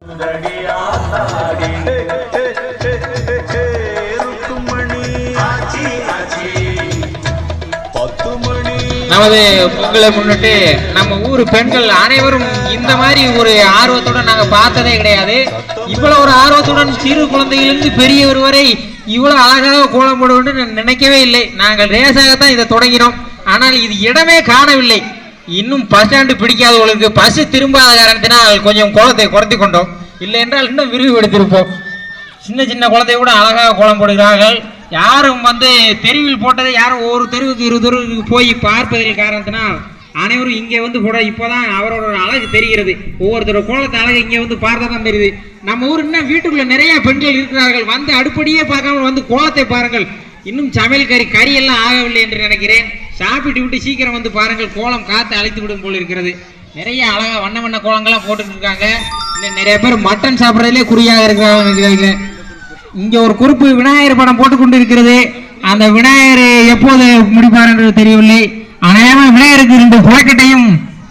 நமது பொங்கலை முன்னிட்டு நம்ம ஊர் பெண்கள் அனைவரும் இந்த மாதிரி ஒரு ஆர்வத்துடன் நாங்க பார்த்ததே கிடையாது. இவ்வளவு ஒரு ஆர்வத்துடன் சிறு குழந்தையிலிருந்து பெரியவர் வரை இவ்வளவு அழகாக கோலம் போடுவது நினைக்கவே இல்லை. நாங்கள் ரேசாகத்தான் இதை தொடங்கினோம். ஆனால் இது இடமே காணவில்லை. இன்னும் பஸ் ஸ்டாண்டு பிடிக்காதவர்களுக்கு பஸ் திரும்பாத காரணத்தினால் கொஞ்சம் கோலத்தை குறைத்து கொண்டோம். இல்லை என்றால் இன்னும் விரிவுபடுத்தியிருப்போம். சின்ன சின்ன குழந்தை கூட அழகாக கோலம் போடுகிறார்கள். யாரும் தெருவில் போட்டதை யாரும் ஒரு தெருவுக்கு 20 தெருவுக்கு போய் பார்ப்பதில் காரணத்தினால் அனைவரும் இங்கே போட இப்போதான் அவரோட அழகு தெரிகிறது. ஒவ்வொருத்தரோட கோலத்தை அழகு இங்கே பார்த்தா தான் தெரியுது. நம்ம ஊர் இன்னும் வீட்டுக்குள்ள நிறைய பெண்கள் இருக்கிறார்கள். அடுப்படியே பார்க்காம கோலத்தை பாருங்கள். இன்னும் சமையல் கறி எல்லாம் ஆகவில்லை என்று நினைக்கிறேன். சாப்பிட்டு விட்டு சீக்கிரம் பாருங்கள். கோலம் காத்து அழைத்து விடும் போல் இருக்கிறது. நிறைய அழகா வண்ண வண்ண கோலங்கள்லாம் போட்டுட்டு இருக்காங்க. இன்னும் நிறைய பேர் மட்டன் சாப்பிட்றதுலே குறியாக இருக்கிறாங்க. இங்க ஒரு குறிப்பு விநாயகர் படம் போட்டுக் கொண்டு இருக்கிறது. அந்த விநாயகர் எப்போது முடிப்பார் என்று தெரியவில்லை. அநேகமாக விநாயகருக்கு 2 புலக்கட்டையும்